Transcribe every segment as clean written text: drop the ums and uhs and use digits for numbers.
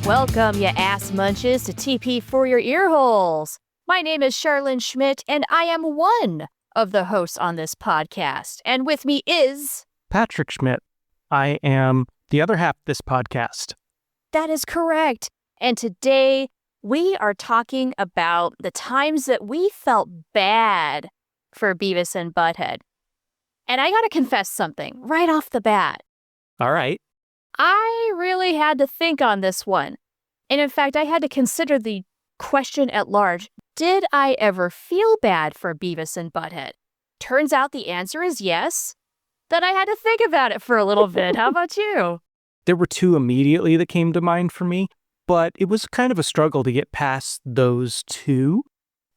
Welcome, you ass munches, to TP for your Earholes. My name is Charlene Schmidt, and I am one of the hosts on this podcast. And with me is... Patrick Schmidt. I am the other half of this podcast. That is correct. And today, we are talking about the times that we felt bad for Beavis and Butt-head. And I gotta confess something right off the bat. All right. I really had to think on this one. And in fact, I had to consider the question at large. Did I ever feel bad for Beavis and Butt-head? Turns out the answer is yes. Then I had to think about it for a little bit. How about you? There were two immediately that came to mind for me, but it was kind of a struggle to get past those two.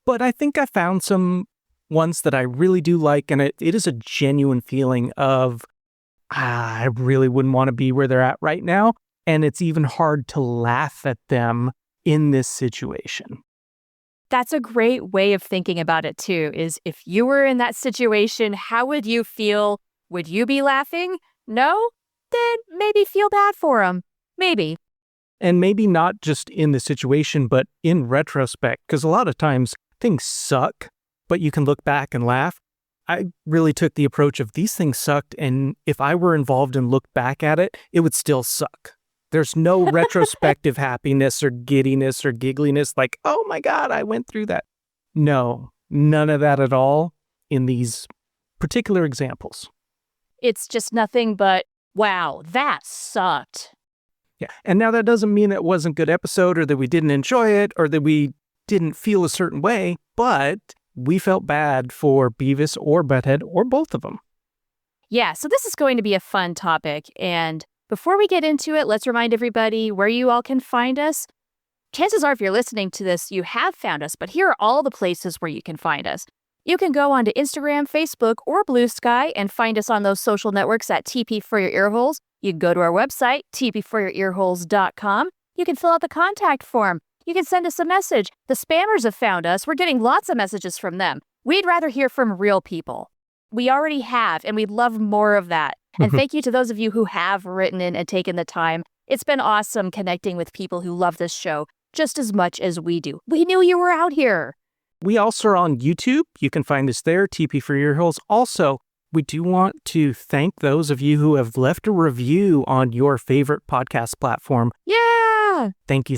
But I think I found some ones that I really do like, and it is a genuine feeling of, I really wouldn't want to be where they're at right now. And it's even hard to laugh at them in this situation. That's a great way of thinking about it, too, is if you were in that situation, how would you feel? Would you be laughing? No? Then maybe feel bad for them. Maybe. And maybe not just in the situation, but in retrospect, because a lot of times things suck, but you can look back and laugh. I really took the approach of these things sucked, and if I were involved and looked back at it, it would still suck. There's no retrospective happiness or giddiness or giggliness like, oh my God, I went through that. No, none of that at all in these particular examples. It's just nothing but, wow, that sucked. Yeah, and now that doesn't mean it wasn't a good episode or that we didn't enjoy it or that we didn't feel a certain way, but we felt bad for Beavis or Butt-head or both of them. Yeah, so this is going to be a fun topic, and before we get into it, let's remind everybody where you all can find us. Chances are if you're listening to this, you have found us, but here are all the places where you can find us. You can go onto Instagram, Facebook, or Blue Sky and find us on those social networks at TP for your Earholes. You can go to our website, tpforyourearholes.com. You can fill out the contact form. You can send us a message. The spammers have found us. We're getting lots of messages from them. We'd rather hear from real people. We already have, and we'd love more of that. And thank you to those of you who have written in and taken the time. It's been awesome connecting with people who love this show just as much as we do. We knew you were out here. We also are on YouTube. You can find us there, TP for Your Earholes. Also, we do want to thank those of you who have left a review on your favorite podcast platform. Yeah! Thank you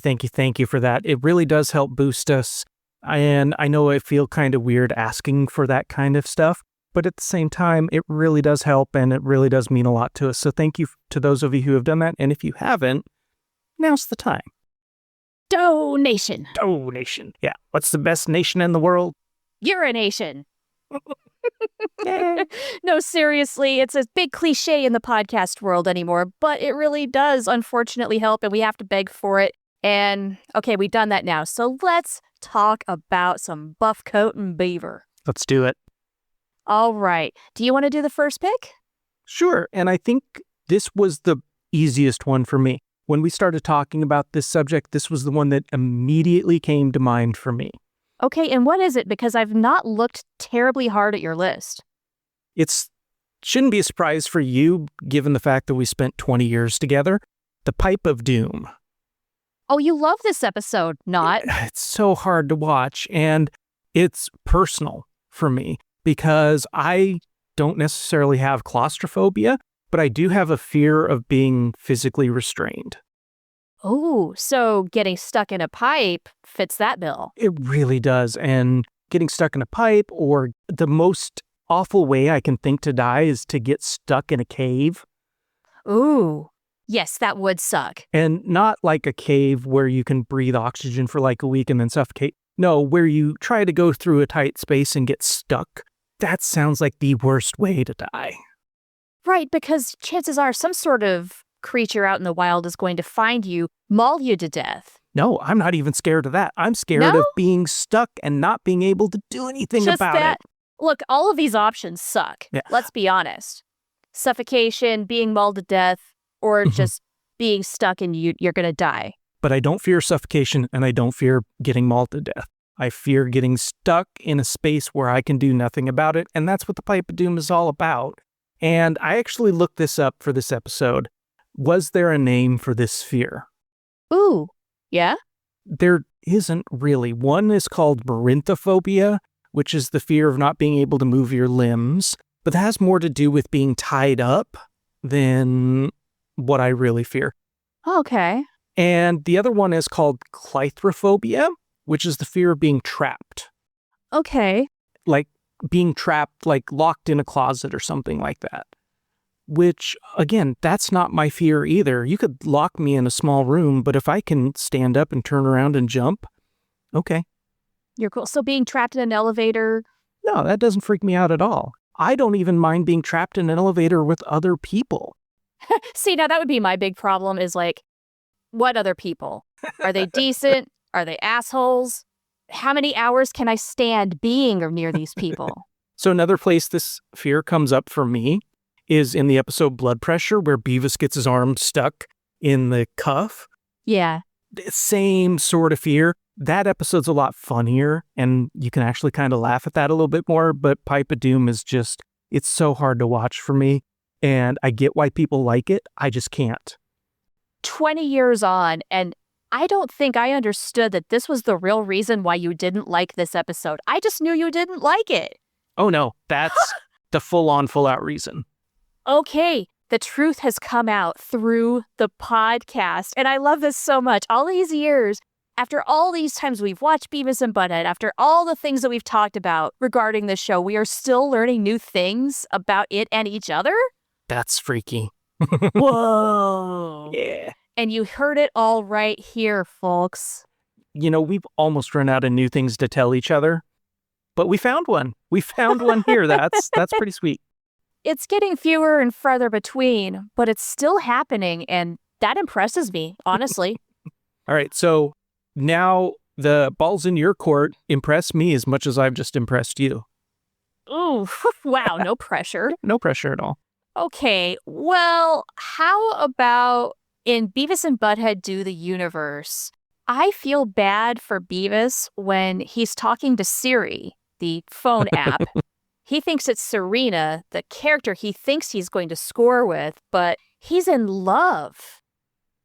for that. It really does help boost us. And I know I feel kind of weird asking for that kind of stuff, but at the same time, it really does help and it really does mean a lot to us. So thank you to those of you who have done that. And if you haven't, now's the time. Donation. Yeah. What's the best nation in the world? Urination. No, seriously, it's a big cliche in the podcast world anymore, but it really does unfortunately help, and we have to beg for it. And okay, we've done that now, so let's talk about some buff coat and beaver. Let's do it. All right. Do you want to do the first pick? Sure. And I think this was the easiest one for me. When we started talking about this subject, this was the one that immediately came to mind for me. Okay, and what is it? Because I've not looked terribly hard at your list. It shouldn't be a surprise for you, given the fact that we spent 20 years together. The Pipe of Doom. Oh, you love this episode, not? It's so hard to watch, and it's personal for me because I don't necessarily have claustrophobia, but I do have a fear of being physically restrained. Oh, so getting stuck in a pipe fits that bill. It really does. And getting stuck in a pipe, or the most awful way I can think to die is to get stuck in a cave. Ooh, yes, that would suck. And not like a cave where you can breathe oxygen for like a week and then suffocate. No, where you try to go through a tight space and get stuck. That sounds like the worst way to die. Right, because chances are some sort of creature out in the wild is going to find you, maul you to death. No, I'm not even scared of that. I'm scared of being stuck and not being able to do anything about it. Look, all of these options suck. Yeah. Let's be honest. Suffocation, being mauled to death, or just being stuck and you're going to die. But I don't fear suffocation and I don't fear getting mauled to death. I fear getting stuck in a space where I can do nothing about it. And that's what the Pipe of Doom is all about. And I actually looked this up for this episode. Was there a name for this fear? Ooh, Yeah? There isn't really. One is called marinthophobia, which is the fear of not being able to move your limbs, but that has more to do with being tied up than what I really fear. Okay. And the other one is called claustrophobia, which is the fear of being trapped. Okay. Like being trapped, like locked in a closet or something like that. Which, again, that's not my fear either. You could lock me in a small room, but if I can stand up and turn around and jump, okay. You're cool. So being trapped in an elevator. No, that doesn't freak me out at all. I don't even mind being trapped in an elevator with other people. See, now that would be my big problem is like, what other people? Are they decent? Are they assholes? How many hours can I stand being near these people? So another place this fear comes up for me is in the episode Blood Pressure, where Beavis gets his arm stuck in the cuff. Yeah. The same sort of fear. That episode's a lot funnier, and you can actually kind of laugh at that a little bit more, but Pipe of Doom is just, it's so hard to watch for me, and I get why people like it. I just can't. 20 years on, and I don't think I understood that this was the real reason why you didn't like this episode. I just knew you didn't like it. Oh no, that's the full-on, full-out reason. Okay, the truth has come out through the podcast, and I love this so much. All these years, after all these times we've watched Beavis and Butt-head, after all the things that we've talked about regarding the show, we are still learning new things about it and each other? That's freaky. Whoa. Yeah. And you heard it all right here, folks. You know, we've almost run out of new things to tell each other, but we found one. We found one here. That's pretty sweet. It's getting fewer and farther between, but it's still happening, and that impresses me, honestly. All right, so now the ball's in your court. Impress me as much as I've just impressed you. Ooh, wow, no pressure. No pressure at all. Okay, well, how about in Beavis and Butt-head Do the Universe? I feel bad for Beavis when he's talking to Siri, the phone app. He thinks it's Serena, the character he thinks he's going to score with, but he's in love.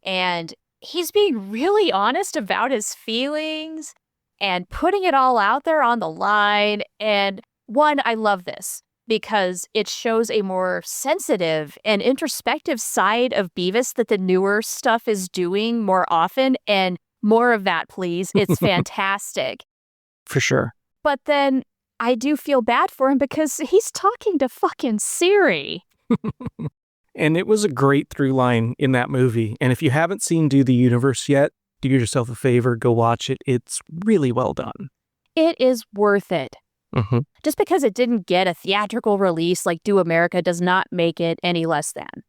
And he's being really honest about his feelings and putting it all out there on the line. And one, I love this because it shows a more sensitive and introspective side of Beavis that the newer stuff is doing more often. And more of that, please. It's fantastic. For sure. But then I do feel bad for him because he's talking to fucking Siri. And it was a great through line in that movie. And if you haven't seen Do the Universe yet, do yourself a favor, go watch it. It's really well done. It is worth it. Mm-hmm. Just because it didn't get a theatrical release like Do America does not make it any less than.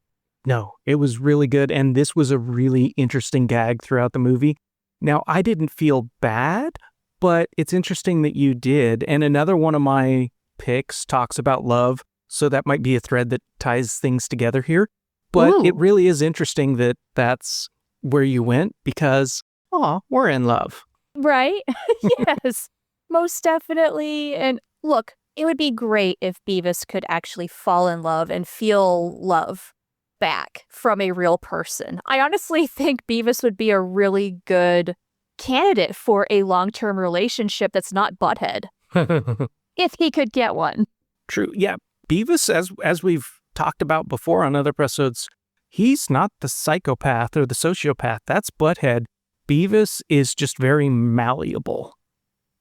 No, it was really good. And this was a really interesting gag throughout the movie. Now, I didn't feel bad, but it's interesting that you did. And another one of my picks talks about love. So that might be a thread that ties things together here. But Ooh. It really is interesting that that's where you went because, we're in love. Right? Yes, most definitely. And look, it would be great if Beavis could actually fall in love and feel love back from a real person. I honestly think Beavis would be a really good candidate for a long-term relationship that's not Butt-head. If he could get one. True. Yeah. Beavis, as we've talked about before on other episodes, he's not the psychopath or the sociopath. That's Butt-head. Beavis is just very malleable.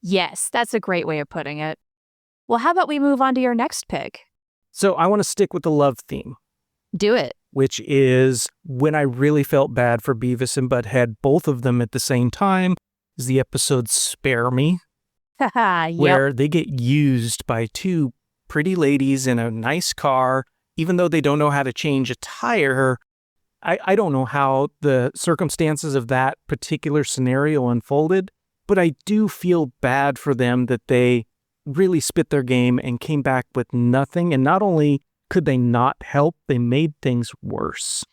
Yes, that's a great way of putting it. Well, how about we move on to your next pick? So I want to stick with the love theme. Do it. Which is when I really felt bad for Beavis and Butt-head, both of them at the same time, is the episode Spare Me, where they get used by two pretty ladies in a nice car, even though they don't know how to change a tire. I don't know how the circumstances of that particular scenario unfolded, but I do feel bad for them that they really spit their game and came back with nothing. And not only could they not help, they made things worse.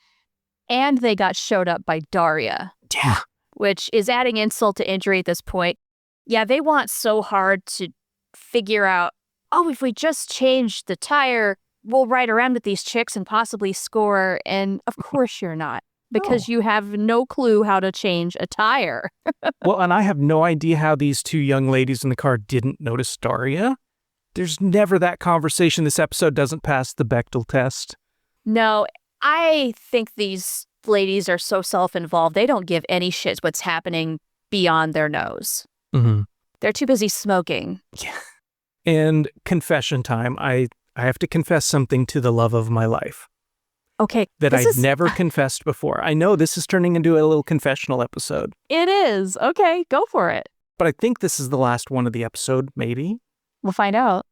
And they got showed up by Daria. Yeah. Which is adding insult to injury at this point. Yeah, they want so hard to figure out, if we just change the tire, we'll ride around with these chicks and possibly score. And of course you're not. because you have no clue how to change a tire. Well, and I have no idea how these two young ladies in the car didn't notice Daria. There's never that conversation. This episode doesn't pass the Bechdel test. No, I think these ladies are so self-involved. They don't give any shit what's happening beyond their nose. Mm-hmm. They're too busy smoking. Yeah. And confession time. I have to confess something to the love of my life. Okay. That I've never confessed before. I know this is turning into a little confessional episode. It is. Okay, go for it. But I think this is the last one of the episode, maybe. We'll find out.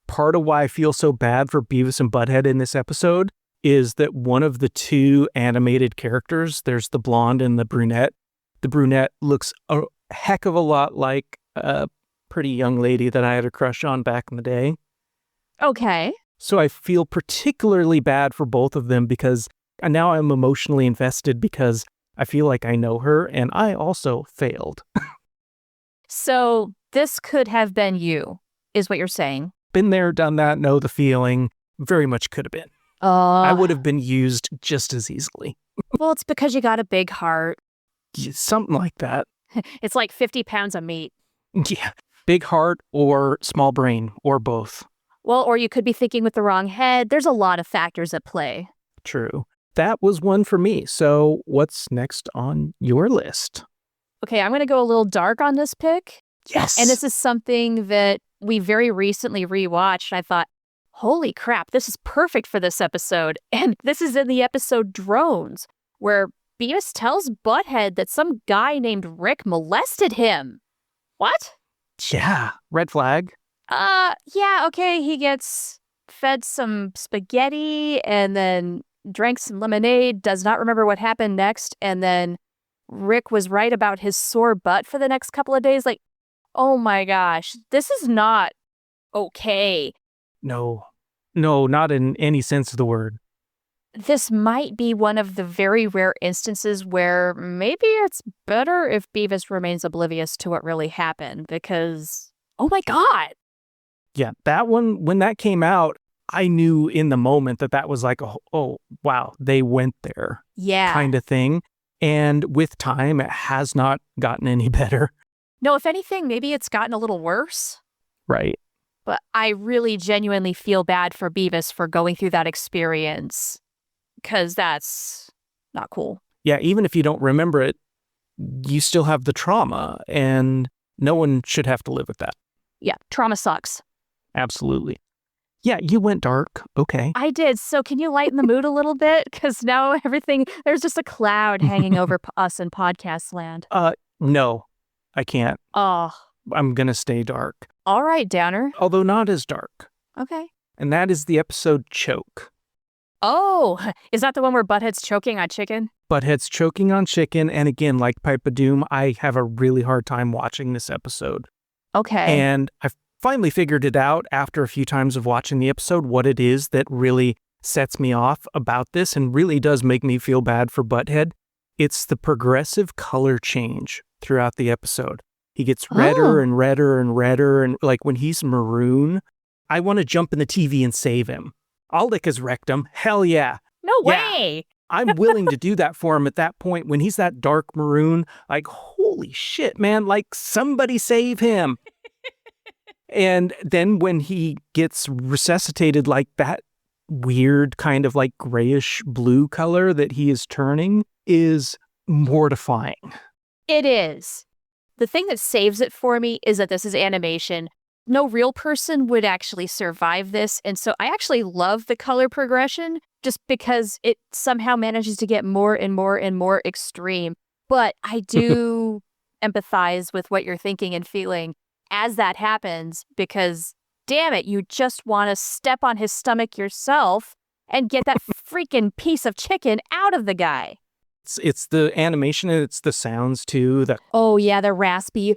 Part of why I feel so bad for Beavis and Butt-head in this episode is that one of the two animated characters, there's the blonde and the brunette. The brunette looks a heck of a lot like a pretty young lady that I had a crush on back in the day. Okay. So I feel particularly bad for both of them because now I'm emotionally invested because I feel like I know her and I also failed. So this could have been you, is what you're saying. Been there, done that, know the feeling. Very much could have been. I would have been used just as easily. Well, it's because you got a big heart. Something like that. It's like 50 pounds of meat. Yeah. Big heart or small brain or both. Well, or you could be thinking with the wrong head. There's a lot of factors at play. True. That was one for me. So what's next on your list? Okay, I'm going to go a little dark on this pick. Yes. And this is something that we very recently rewatched. I thought, holy crap, this is perfect for this episode. And this is in the episode Drones, where Beavis tells Butthead that some guy named Rick molested him. What? Yeah. Red flag. Yeah, okay, he gets fed some spaghetti and then drank some lemonade, does not remember what happened next, and then Rick was right about his sore butt for the next couple of days. Like, oh my gosh, this is not okay. No, not in any sense of the word. This might be one of the very rare instances where maybe it's better if Beavis remains oblivious to what really happened because, oh my God. Yeah, that one, when that came out, I knew in the moment that was like, oh, wow, they went there. Yeah. Kind of thing. And with time, it has not gotten any better. No, if anything, maybe it's gotten a little worse. Right. But I really genuinely feel bad for Beavis for going through that experience because that's not cool. Yeah, even if you don't remember it, you still have the trauma and no one should have to live with that. Yeah, trauma sucks. Absolutely. Yeah, you went dark. Okay. I did. So can you lighten the mood a little bit? Because now there's just a cloud hanging over us in podcast land. No, I can't. Oh. I'm going to stay dark. All right, Downer. Although not as dark. Okay. And that is the episode Choke. Oh, is that the one where Butthead's choking on chicken? Butthead's choking on chicken. And again, like Pipe of Doom, I have a really hard time watching this episode. Okay. And I've finally figured it out after a few times of watching the episode, what it is that really sets me off about this and really does make me feel bad for Butthead. It's the progressive color change throughout the episode. He gets redder and redder and redder. And like when he's maroon, I want to jump in the TV and save him. I'll lick his rectum. Hell yeah. No way. I'm willing to do that for him at that point. When he's that dark maroon, like, holy shit, man, like somebody save him. And then when he gets resuscitated like that weird kind of like grayish blue color that he is turning is mortifying. It is. The thing that saves it for me is that this is animation. No real person would actually survive this. And so I actually love the color progression just because it somehow manages to get more and more and more extreme. But I do empathize with what you're thinking and feeling as that happens because, damn it, you just want to step on his stomach yourself and get that freaking piece of chicken out of the guy. It's the animation and it's the sounds too. Oh yeah, the raspy.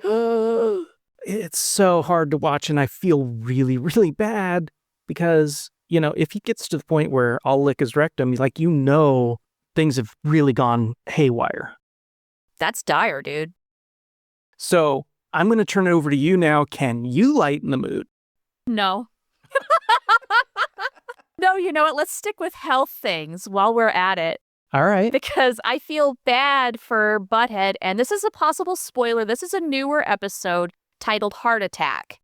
It's so hard to watch and I feel really, really bad because, you know, if he gets to the point where I'll lick his rectum, like, you know, things have really gone haywire. That's dire, dude. So I'm going to turn it over to you now. Can you lighten the mood? No. No, you know what? Let's stick with health things while we're at it. All right. because I feel bad for Butthead. And this is a possible spoiler. This is a newer episode titled Heart Attack.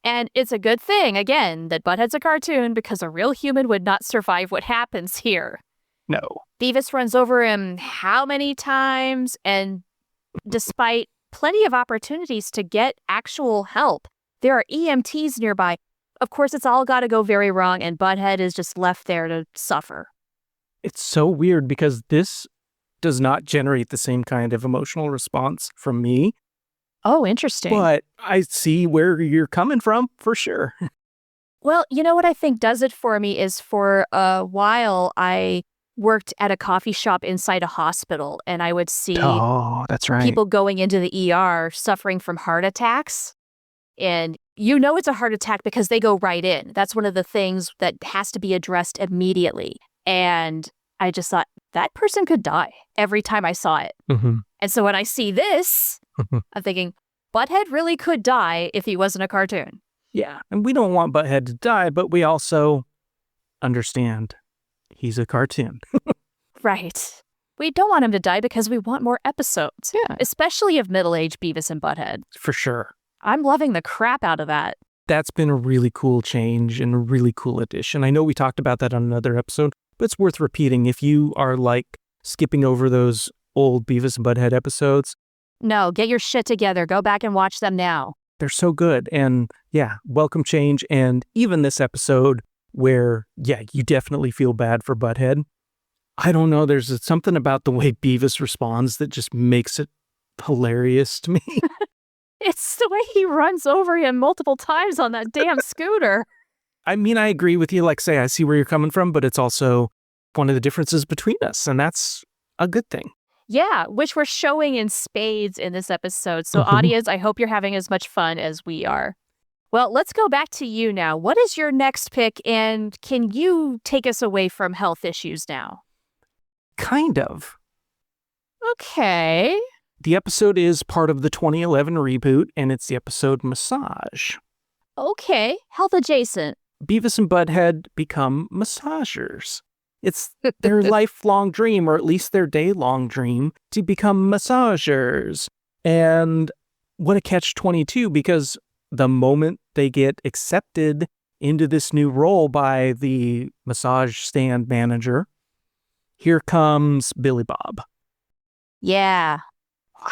And it's a good thing, again, that Butthead's a cartoon because a real human would not survive what happens here. No. Beavis runs over him how many times? And despite plenty of opportunities to get actual help, there are EMTs nearby. Of course, it's all got to go very wrong, and Butthead is just left there to suffer. It's so weird because this does not generate the same kind of emotional response from me. Oh, interesting. But I see where you're coming from, for sure. Well, you know what I think does it for me is for a while I worked at a coffee shop inside a hospital, and I would see Oh, that's right. people going into the ER suffering from heart attacks. And you know it's a heart attack because they go right in. That's one of the things that has to be addressed immediately. And I just thought, that person could die every time I saw it. Mm-hmm. And so when I see this, I'm thinking, Butthead really could die if he wasn't a cartoon. Yeah, and we don't want Butthead to die, but we also understand he's a cartoon. Right. We don't want him to die because we want more episodes. Yeah. Especially of middle-aged Beavis and Butthead. For sure. I'm loving the crap out of that. That's been a really cool change and a really cool addition. I know we talked about that on another episode, but it's worth repeating. If you are like skipping over those old Beavis and Butthead episodes, No, get your shit together. Go back and watch them now. they're so good. And yeah, welcome change. And even this episode where, yeah, you definitely feel bad for Butthead. I don't know. There's something about the way Beavis responds that just makes it hilarious to me. It's the way he runs over him multiple times on that damn scooter. I mean, I agree with you. Like, say, I see where you're coming from, but it's also one of the differences between us. And that's a good thing. Yeah, which we're showing in spades in this episode. So, audience, I hope you're having as much fun as we are. Well, let's go back to you now. What is your next pick, and can you take us away from health issues now? Kind of. Okay. The episode is part of the 2011 reboot, and it's the episode Massage. Okay. Health adjacent. Beavis and Butthead become massagers. It's their lifelong dream, or at least their day-long dream, to become massagers. And what a catch-22, because the moment they get accepted into this new role by the massage stand manager, here comes Billy Bob. Yeah.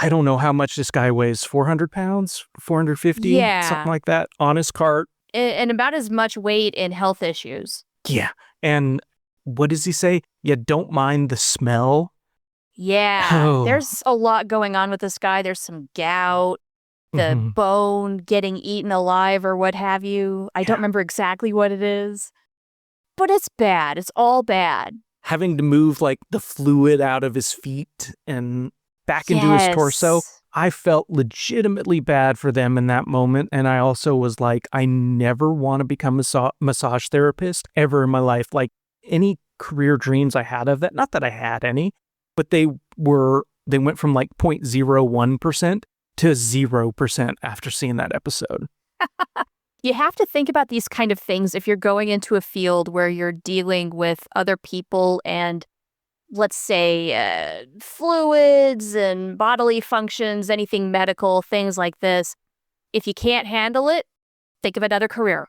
I don't know how much this guy weighs, 400 pounds, 450, Yeah. something like that, on his cart. And about as much weight in health issues. Yeah. And what does he say? You don't mind the smell? Yeah. Oh. There's a lot going on with this guy. There's some gout, the Mhm. bone getting eaten alive or what have you. I don't remember exactly what it is. But it's bad. It's all bad. Having to move like the fluid out of his feet and back into his torso. Yes. I felt legitimately bad for them in that moment. And I also was like, I never want to become a massage therapist ever in my life. Like any career dreams I had of that, not that I had any, but they went from like 0.01% to 0% after seeing that episode. You have to think about these kind of things if you're going into a field where you're dealing with other people and, let's say, fluids and bodily functions, anything medical, things like this. If you can't handle it, think of another career.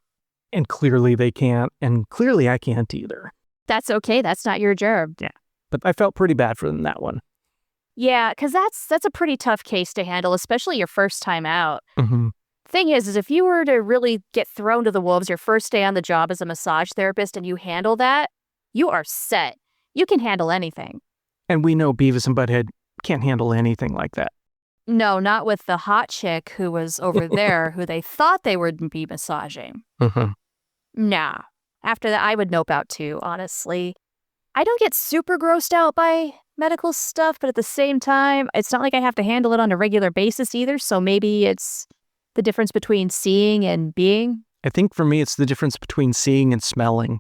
And clearly they can't, and clearly I can't either. That's okay. That's not your job. Yeah. But I felt pretty bad for them that one. Yeah, because that's a pretty tough case to handle, especially your first time out. Mm-hmm. Thing is if you were to really get thrown to the wolves your first day on the job as a massage therapist and you handle that, you are set. You can handle anything. And we know Beavis and Butthead can't handle anything like that. No, not with the hot chick who was over there who they thought they would be massaging. Mm-hmm. Nah. After that, I would nope out too, honestly. I don't get super grossed out by medical stuff, but at the same time, it's not like I have to handle it on a regular basis either, so maybe it's the difference between seeing and being. I think for me, it's the difference between seeing and smelling.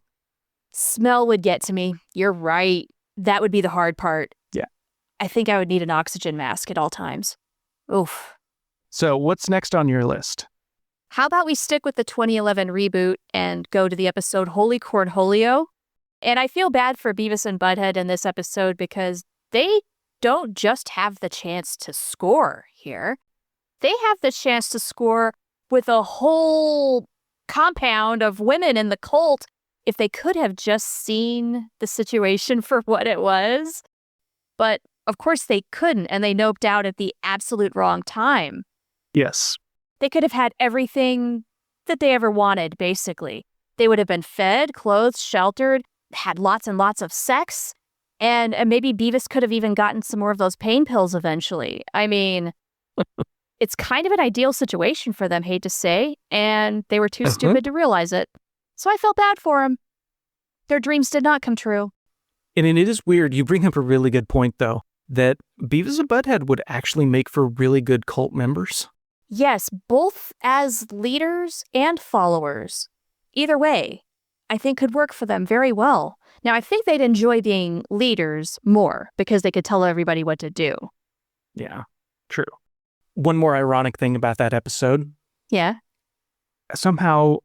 Smell would get to me. You're right. That would be the hard part. Yeah. I think I would need an oxygen mask at all times. Oof. So what's next on your list? How about we stick with the 2011 reboot and go to the episode Holy Cornholio? And I feel bad for Beavis and Butthead in this episode because they don't just have the chance to score here. They have the chance to score with a whole compound of women in the cult if they could have just seen the situation for what it was. But of course they couldn't, and they noped out at the absolute wrong time. Yes. They could have had everything that they ever wanted, basically. They would have been fed, clothed, sheltered, had lots and lots of sex, and maybe Beavis could have even gotten some more of those pain pills eventually. I mean, it's kind of an ideal situation for them, hate to say, and they were too stupid to realize it. So I felt bad for them. Their dreams did not come true. And it is weird. You bring up a really good point, though, that Beavis and Butthead would actually make for really good cult members. Yes, both as leaders and followers. Either way, I think could work for them very well. Now, I think they'd enjoy being leaders more because they could tell everybody what to do. Yeah, true. One more ironic thing about that episode. Yeah. Somehow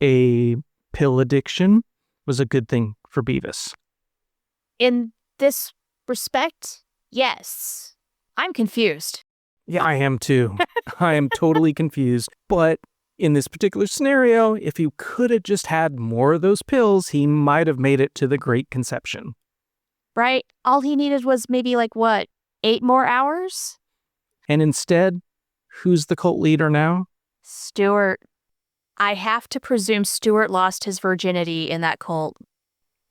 a pill addiction was a good thing for Beavis. In this respect, yes. I'm confused. Yeah, I am too. I am totally confused. But in this particular scenario, if he could have just had more of those pills, he might have made it to the Great Conception. Right? All he needed was maybe 8 more hours? And instead, who's the cult leader now? Stuart. I have to presume Stuart lost his virginity in that cult.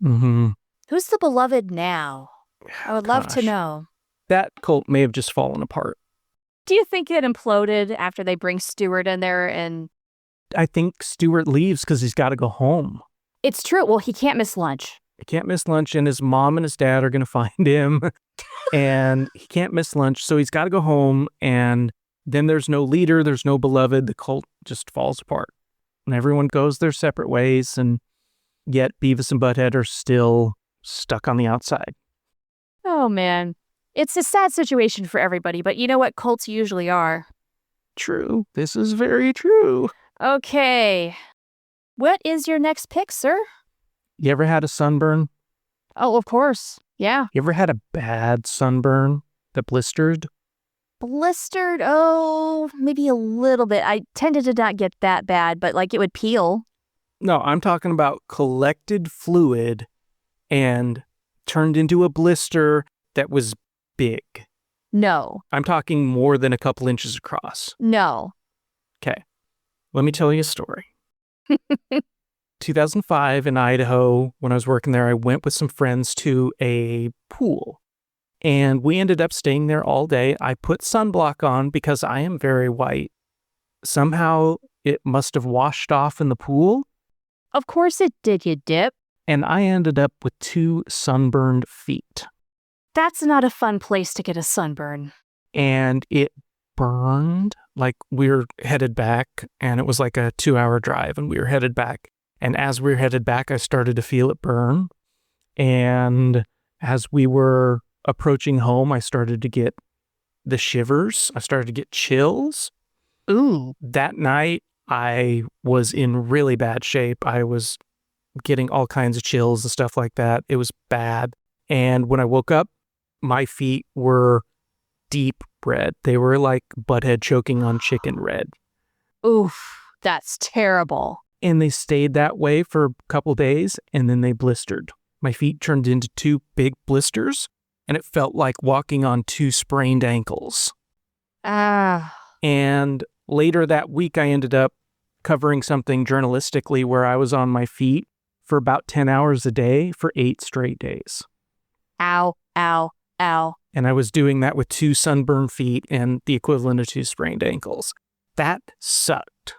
Mm-hmm. Who's the beloved now? I would love to know. That cult may have just fallen apart. Do you think it imploded after they bring Stuart in there and... I think Stuart leaves because he's got to go home. It's true. Well, he can't miss lunch. He can't miss lunch, and his mom and his dad are going to find him. And he can't miss lunch, so he's got to go home. And then there's no leader, there's no beloved. The cult just falls apart. And everyone goes their separate ways, and yet Beavis and Butthead are still stuck on the outside. Oh, man. It's a sad situation for everybody, but you know what cults usually are. True. This is very true. Okay. What is your next pick, sir? You ever had a sunburn? Oh, of course. Yeah. You ever had a bad sunburn that blistered? Blistered? Oh, maybe a little bit. I tended to not get that bad, but it would peel. No, I'm talking about collected fluid and turned into a blister that was big. No. I'm talking more than a couple inches across. No. Okay. Let me tell you a story. 2005 in Idaho, when I was working there, I went with some friends to a pool. And we ended up staying there all day. I put sunblock on because I am very white. Somehow it must have washed off in the pool. Of course it did, you dip. And I ended up with 2 sunburned feet. That's not a fun place to get a sunburn. And it burned. We were headed back, and it was a 2-hour drive, and we were headed back. And as we were headed back, I started to feel it burn. And as we were approaching home, I started to get the shivers. I started to get chills. Ooh. That night, I was in really bad shape. I was getting all kinds of chills and stuff like that. It was bad. And when I woke up, my feet were deep red. They were like Butthead choking on chicken red. Oof, that's terrible. And they stayed that way for a couple days, and then they blistered. My feet turned into 2 big blisters, and it felt like walking on 2 sprained ankles. Ah. And later that week, I ended up covering something journalistically where I was on my feet for about 10 hours a day for 8 straight days. Ow, ow, ow. And I was doing that with 2 sunburned feet and the equivalent of 2 sprained ankles. That sucked.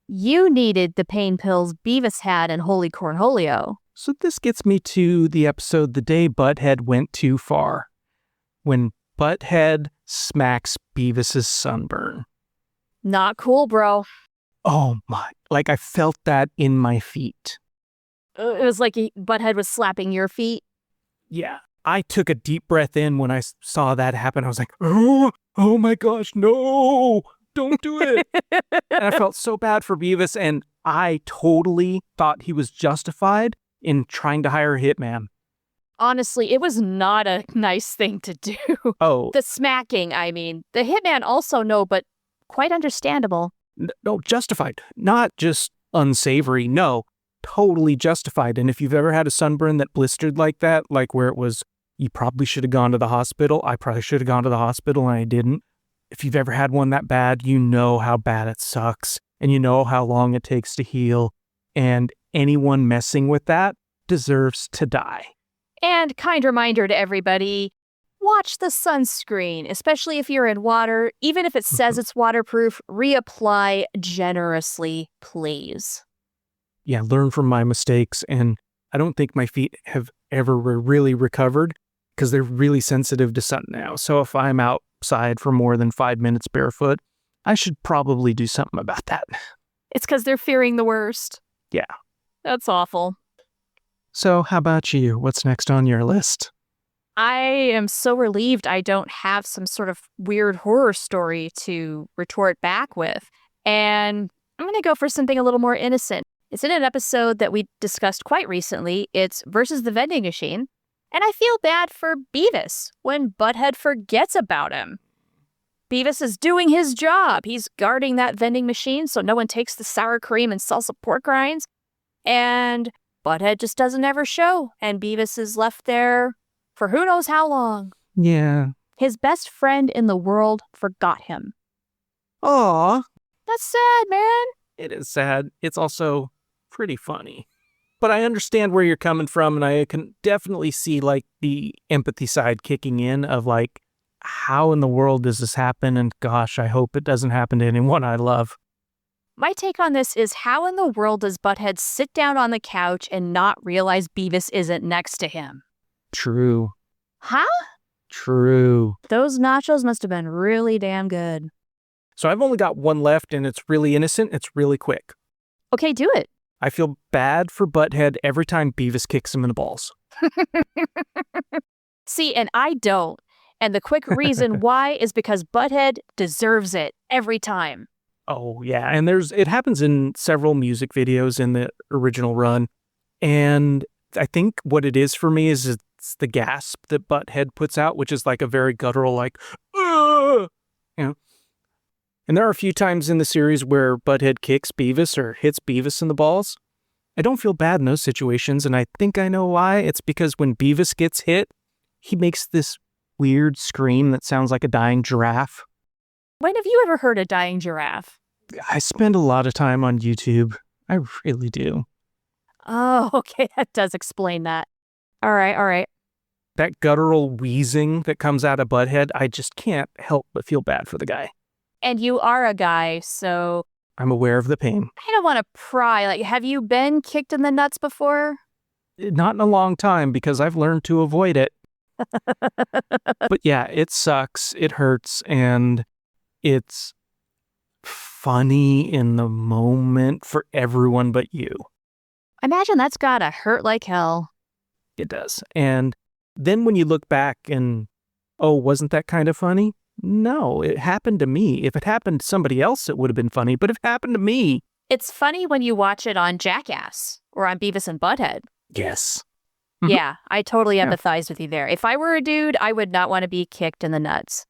You needed the pain pills Beavis had in Holy Cornholio. So this gets me to the episode The Day Butthead Went Too Far. When Butthead smacks Beavis's sunburn. Not cool, bro. Oh my, I felt that in my feet. It was like Butthead was slapping your feet. Yeah. I took a deep breath in when I saw that happen. I was like, oh my gosh, no, don't do it. And I felt so bad for Beavis, and I totally thought he was justified in trying to hire a hitman. Honestly, it was not a nice thing to do. Oh, The smacking, I mean. The hitman also no, but quite understandable. no, justified. Not just unsavory. No, totally justified. And if you've ever had a sunburn that blistered like that, like where it was, you probably should have gone to the hospital. I probably should have gone to the hospital and I didn't. If you've ever had one that bad, you know how bad it sucks and you know how long it takes to heal. And anyone messing with that deserves to die. And kind reminder to everybody, watch the sunscreen, especially if you're in water. Even if it says it's waterproof, reapply generously, please. Yeah, learn from my mistakes. And I don't think my feet have ever really recovered because they're really sensitive to sun now. So if I'm outside for more than 5 minutes barefoot, I should probably do something about that. It's because they're fearing the worst. Yeah. That's awful. So how about you? What's next on your list? I am so relieved I don't have some sort of weird horror story to retort back with. And I'm going to go for something a little more innocent. It's in an episode that we discussed quite recently. It's versus the vending machine. And I feel bad for Beavis when Butt-head forgets about him. Beavis is doing his job. He's guarding that vending machine so no one takes the sour cream and salsa pork rinds. And Butt-head just doesn't ever show. And Beavis is left there for who knows how long. Yeah. His best friend in the world forgot him. Aw. That's sad, man. It is sad. It's also pretty funny. But I understand where you're coming from, and I can definitely see, like, the empathy side kicking in of, like, how in the world does this happen? And gosh, I hope it doesn't happen to anyone I love. My take on this is how in the world does Butt-head sit down on the couch and not realize Beavis isn't next to him? True. Huh? True. Those nachos must have been really damn good. So I've only got one left, and it's really innocent. It's really quick. Okay, do it. I feel bad for Butt-head every time Beavis kicks him in the balls. See, and I don't. And the quick reason why is because Butt-head deserves it every time. Oh, yeah. And it happens in several music videos in the original run. And I think what it is for me is it's the gasp that Butt-head puts out, which is like a very guttural, like, ugh! You know. And there are a few times in the series where Butt-head kicks Beavis or hits Beavis in the balls. I don't feel bad in those situations, and I think I know why. It's because when Beavis gets hit, he makes this weird scream that sounds like a dying giraffe. When have you ever heard a dying giraffe? I spend a lot of time on YouTube. I really do. Oh, okay, that does explain that. All right. That guttural wheezing that comes out of Butt-head, I just can't help but feel bad for the guy. And you are a guy, so I'm aware of the pain. I don't want to pry. Like, have you been kicked in the nuts before? Not in a long time because I've learned to avoid it. But yeah, it sucks, it hurts, and it's funny in the moment for everyone but you. Imagine that's gotta hurt like hell. It does. And then when you look back and, oh, wasn't that kind of funny? No, it happened to me. If it happened to somebody else, it would have been funny, but it happened to me. It's funny when you watch it on Jackass or on Beavis and Butt-head. Yes. Yeah, I totally empathize with you there. If I were a dude, I would not want to be kicked in the nuts.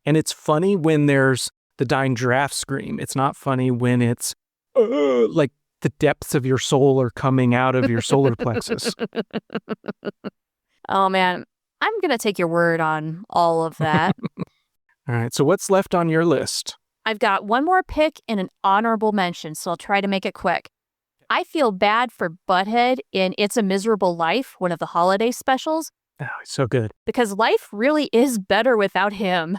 And it's funny when there's the dying giraffe scream. It's not funny when it's like the depths of your soul are coming out of your solar plexus. Oh, man. I'm going to take your word on all of that. All right, so what's left on your list? I've got one more pick and an honorable mention, so I'll try to make it quick. I feel bad for Butt-head in It's a Miserable Life, one of the holiday specials. Oh, so good. Because life really is better without him.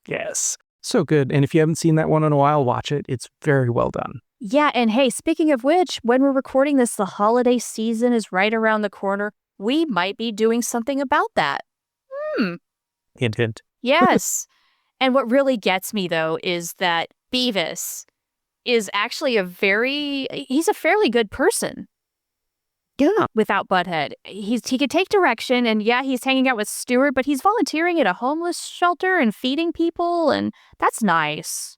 Yes. So good. And if you haven't seen that one in a while, watch it. It's very well done. Yeah, and hey, speaking of which, when we're recording this, the holiday season is right around the corner. We might be doing something about that. Hint, hint. Yes. And what really gets me, though, is that Beavis is actually he's a fairly good person. Yeah. Without Butt-head. He could take direction, and yeah, he's hanging out with Stuart, but he's volunteering at a homeless shelter and feeding people, and that's nice.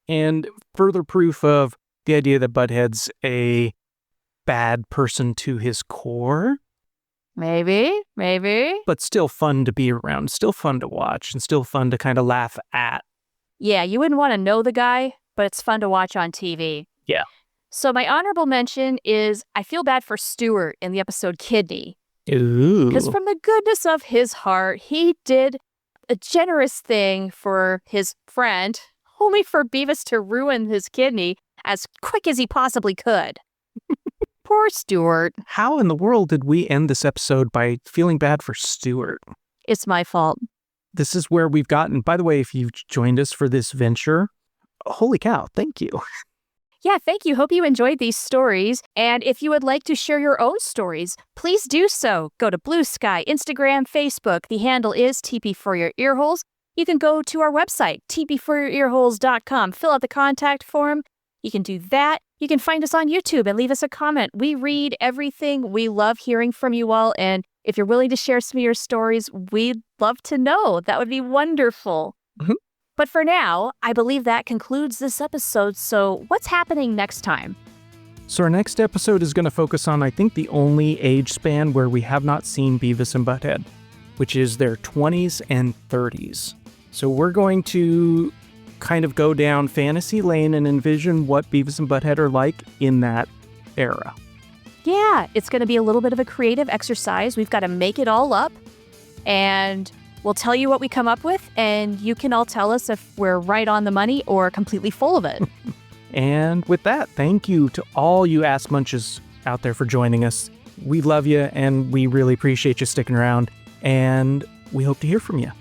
And further proof of the idea that Butt-head's a bad person to his core. Maybe. But still fun to be around, still fun to watch, and still fun to kind of laugh at. Yeah, you wouldn't want to know the guy, but it's fun to watch on TV. Yeah. So my honorable mention is I feel bad for Stuart in the episode Kidney. Ooh. Because from the goodness of his heart, he did a generous thing for his friend, only for Beavis to ruin his kidney as quick as he possibly could. Poor Stuart. How in the world did we end this episode by feeling bad for Stuart? It's my fault. This is where we've gotten. By the way, if you've joined us for this venture, holy cow, thank you. Yeah, thank you. Hope you enjoyed these stories. And if you would like to share your own stories, please do so. Go to Blue Sky, Instagram, Facebook. The handle is TP for Your Earholes. You can go to our website, tpforyourearholes.com. Fill out the contact form. You can do that. You can find us on YouTube and leave us a comment. We read everything. We love hearing from you all. And if you're willing to share some of your stories, we'd love to know. That would be wonderful. Mm-hmm. But for now, I believe that concludes this episode. So what's happening next time? So our next episode is going to focus on, I think, the only age span where we have not seen Beavis and Butt-head, which is their 20s and 30s. So we're going to kind of go down fantasy lane and envision what Beavis and Butt-head are like in that era. Yeah, it's going to be a little bit of a creative exercise. We've got to make it all up, and we'll tell you what we come up with, and you can all tell us if we're right on the money or completely full of it. And with that, thank you to all you Ass Munches out there for joining us. We love you, and we really appreciate you sticking around, and we hope to hear from you.